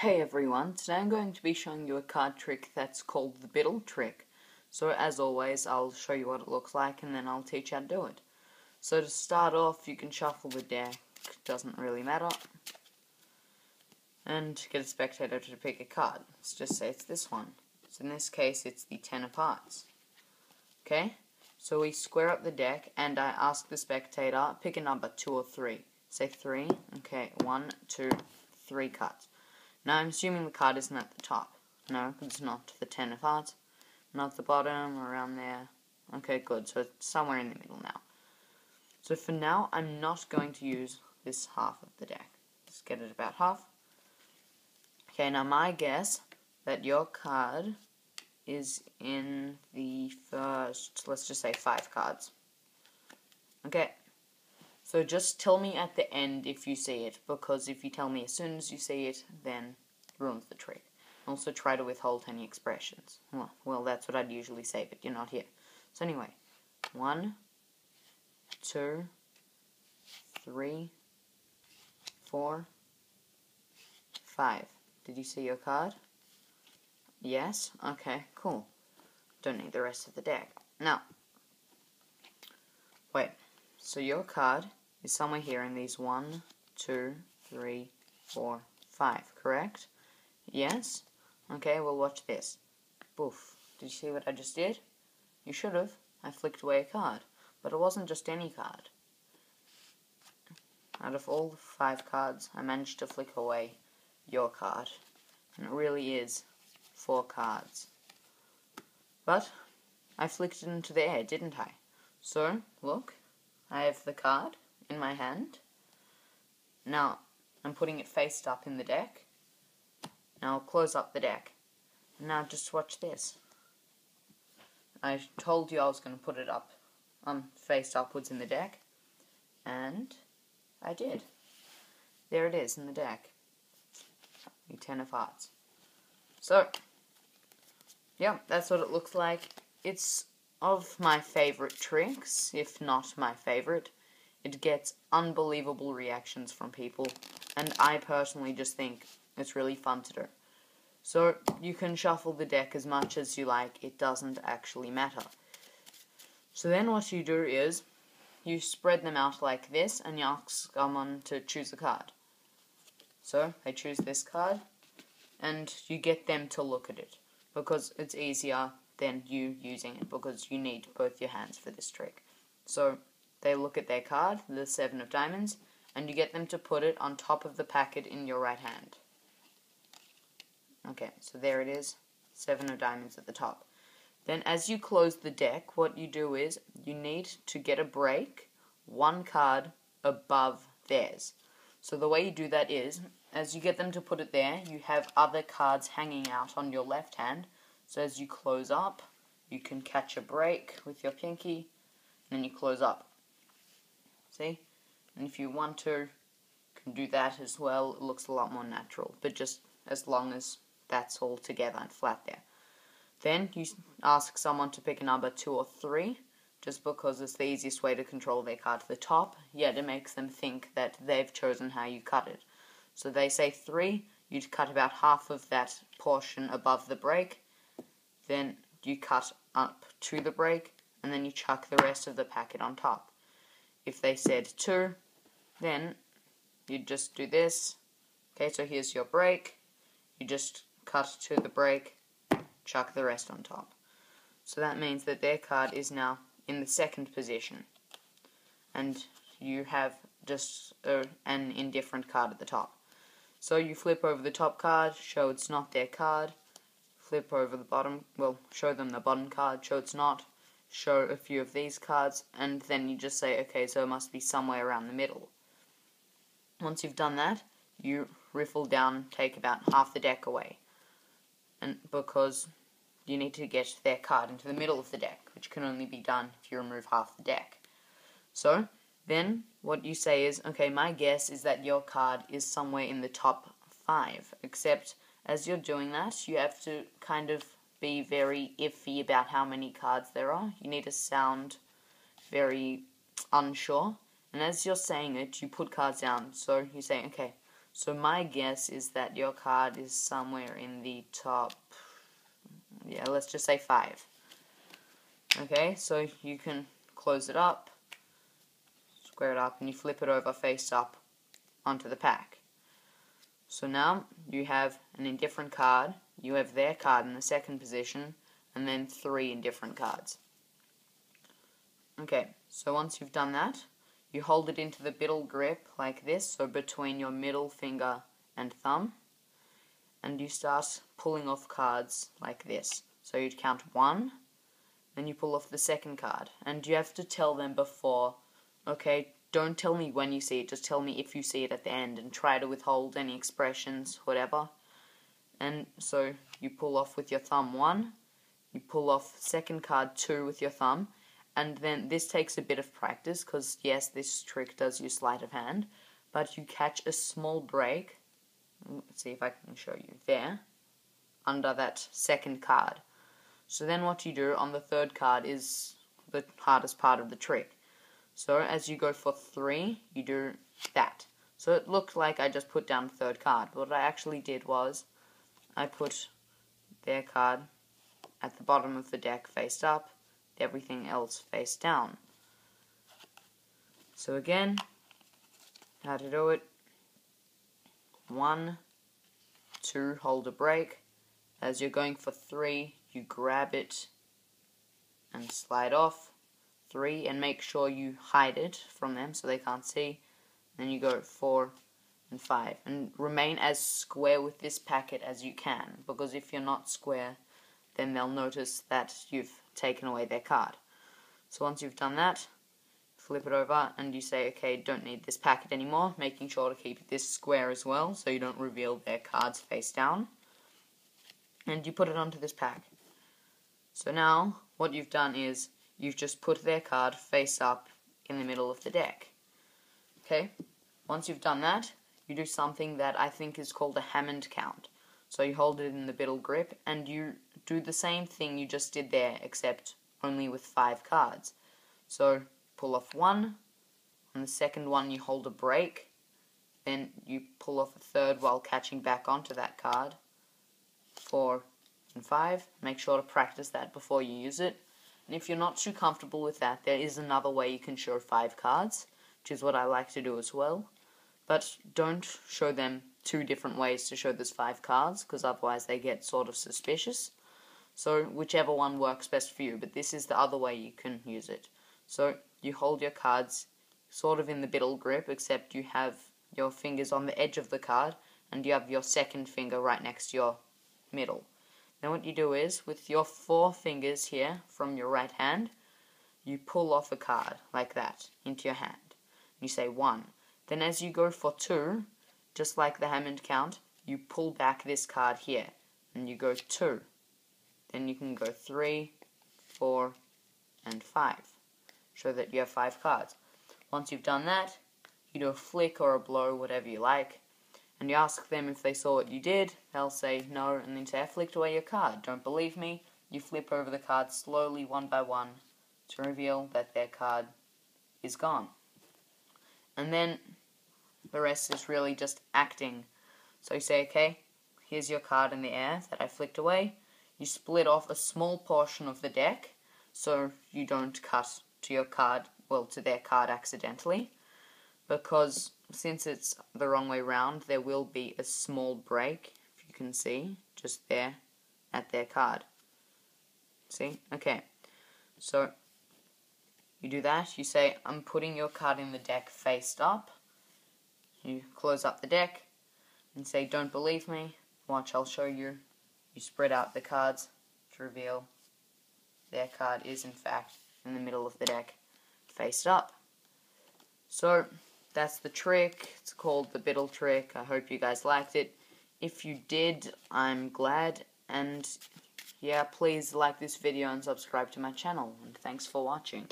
Hey everyone, today I'm going to be showing you a card trick that's called the Biddle trick. So as always, I'll show you what it looks like and then I'll teach you how to do it. So to start off, you can shuffle the deck, doesn't really matter, and get a spectator to pick a card. Let's just say it's this one. So in this case, it's the 10 of hearts. Okay, so we square up the deck and I ask the spectator, pick a number, 2 or 3. Say 3, okay, 1, 2, 3 cards. Now I'm assuming the card isn't at the top. No, it's not the 10 of hearts. Not the bottom, around there. Okay, good, so it's somewhere in the middle now. So for now, I'm not going to use this half of the deck. Just get it about half. Okay, now my guess that your card is in the first, let's just say 5 cards. Okay, so just tell me at the end if you see it, because if you tell me as soon as you see it, then it ruins the trick. Also try to withhold any expressions. Well, that's what I'd usually say, but you're not here. So anyway, 1, 2, 3, 4, 5. Did you see your card? Yes? Okay, cool. Don't need the rest of the deck. Now, wait. So your card is somewhere here in these 1, 2, 3, 4, 5, correct? Yes? Okay, well watch this. Boof. Did you see what I just did? You should have. I flicked away a card. But it wasn't just any card. Out of all 5 cards, I managed to flick away your card. And it really is 4 cards. But I flicked it into the air, didn't I? So, look. I have the card in my hand. Now, I'm putting it face up in the deck. Now I'll close up the deck. Now just watch this. I told you I was going to put it up, face upwards in the deck. And I did. There it is in the deck. The 10 of hearts. So, yeah, that's what it looks like. It's of my favorite tricks, if not my favorite. It gets unbelievable reactions from people, and I personally just think it's really fun to do. So, you can shuffle the deck as much as you like, it doesn't actually matter. So then what you do is, you spread them out like this, and you ask someone to choose a card. So, they choose this card, and you get them to look at it, because it's easier than you using it, because you need both your hands for this trick. So they look at their card, the 7 of diamonds, and you get them to put it on top of the packet in your right hand. Okay, so there it is, 7 of diamonds at the top. Then as you close the deck, what you do is, you need to get a break 1 card above theirs. So the way you do that is, as you get them to put it there, you have other cards hanging out on your left hand. So as you close up, you can catch a break with your pinky, and then you close up. See? And if you want to, you can do that as well. It looks a lot more natural, but just as long as that's all together and flat there. Then you ask someone to pick a number 2 or 3, just because it's the easiest way to control their card to the top, yet it makes them think that they've chosen how you cut it. So they say 3, you'd cut about half of that portion above the break, then you cut up to the break, and then you chuck the rest of the packet on top. If they said 2, then you just do this. Okay, so here's your break. You just cut to the break, chuck the rest on top. So that means that their card is now in the 2nd position. And you have just an indifferent card at the top. So you flip over the top card, show it's not their card. Flip over the bottom, well, show them the bottom card, show it's not, show a few of these cards, and then you just say, okay, so it must be somewhere around the middle. Once you've done that, you riffle down, take about half the deck away. And because you need to get their card into the middle of the deck, which can only be done if you remove half the deck. So, then, what you say is, okay, my guess is that your card is somewhere in the top 5, except as you're doing that, you have to kind of be very iffy about how many cards there are. You need to sound very unsure. And as you're saying it, you put cards down. So you say, okay, So my guess is that your card is somewhere in the top, yeah, let's just say 5. Okay, so you can close it up, square it up, and you flip it over face up onto the pack. So now you have an indifferent card, you have their card in the second position, and then 3 indifferent cards. Okay, so once you've done that, you hold it into the Biddle grip like this, so between your middle finger and thumb, and you start pulling off cards like this. So you'd count 1, then you pull off the second card, and you have to tell them before, okay, don't tell me when you see it, just tell me if you see it at the end, and try to withhold any expressions, whatever. And so you pull off with your thumb 1, you pull off second card 2 with your thumb, and then this takes a bit of practice, because yes, this trick does use sleight of hand, but you catch a small break, let's see if I can show you, there, under that second card. So then what you do on the third card is the hardest part of the trick. So as you go for 3, you do that. So it looked like I just put down the third card, but what I actually did was, I put their card at the bottom of the deck face up, everything else face down. So again, how to do it: 1, 2, hold a break. As you're going for 3, you grab it and slide off. 3, and make sure you hide it from them so they can't see. Then you go 4 and 5, and remain as square with this packet as you can, because if you're not square, then they'll notice that you've taken away their card. So once you've done that, flip it over and you say, okay, don't need this packet anymore, making sure to keep this square as well so you don't reveal their cards face down. And you put it onto this pack. So now what you've done is you've just put their card face up in the middle of the deck. Okay, once you've done that, you do something that I think is called a Hammond count. So you hold it in the Biddle grip and you do the same thing you just did there, except only with 5 cards. So pull off 1, on the second one you hold a break, then you pull off a third while catching back onto that card. 4 and 5, make sure to practice that before you use it. And if you're not too comfortable with that, there is another way you can show 5 cards, which is what I like to do as well. But don't show them 2 different ways to show there's 5 cards, because otherwise they get sort of suspicious. So whichever one works best for you, but this is the other way you can use it. So you hold your cards sort of in the Biddle grip, except you have your fingers on the edge of the card, and you have your second finger right next to your middle. Now what you do is, with your 4 fingers here from your right hand, you pull off a card like that into your hand. You say 1. Then as you go for 2, just like the Hammond count, you pull back this card here, and you go 2. Then you can go 3, 4, and 5. Show that you have 5 cards. Once you've done that, you do a flick or a blow, whatever you like, and you ask them if they saw what you did. They'll say no, and then say, I flicked away your card. Don't believe me? You flip over the cards slowly, one by one, to reveal that their card is gone. And then the rest is really just acting. So you say, okay, here's your card in the air that I flicked away. You split off a small portion of the deck so you don't cut to your card, well, to their card accidentally, because since it's the wrong way round, there will be a small break, if you can see, just there at their card. See? Okay. So you do that, you say, I'm putting your card in the deck faced up. You close up the deck and say, don't believe me, watch, I'll show you. You spread out the cards to reveal their card is in fact in the middle of the deck, faced up. So that's the trick. It's called the Biddle trick. I hope you guys liked it. If you did, I'm glad, and yeah, please like this video and subscribe to my channel, and thanks for watching.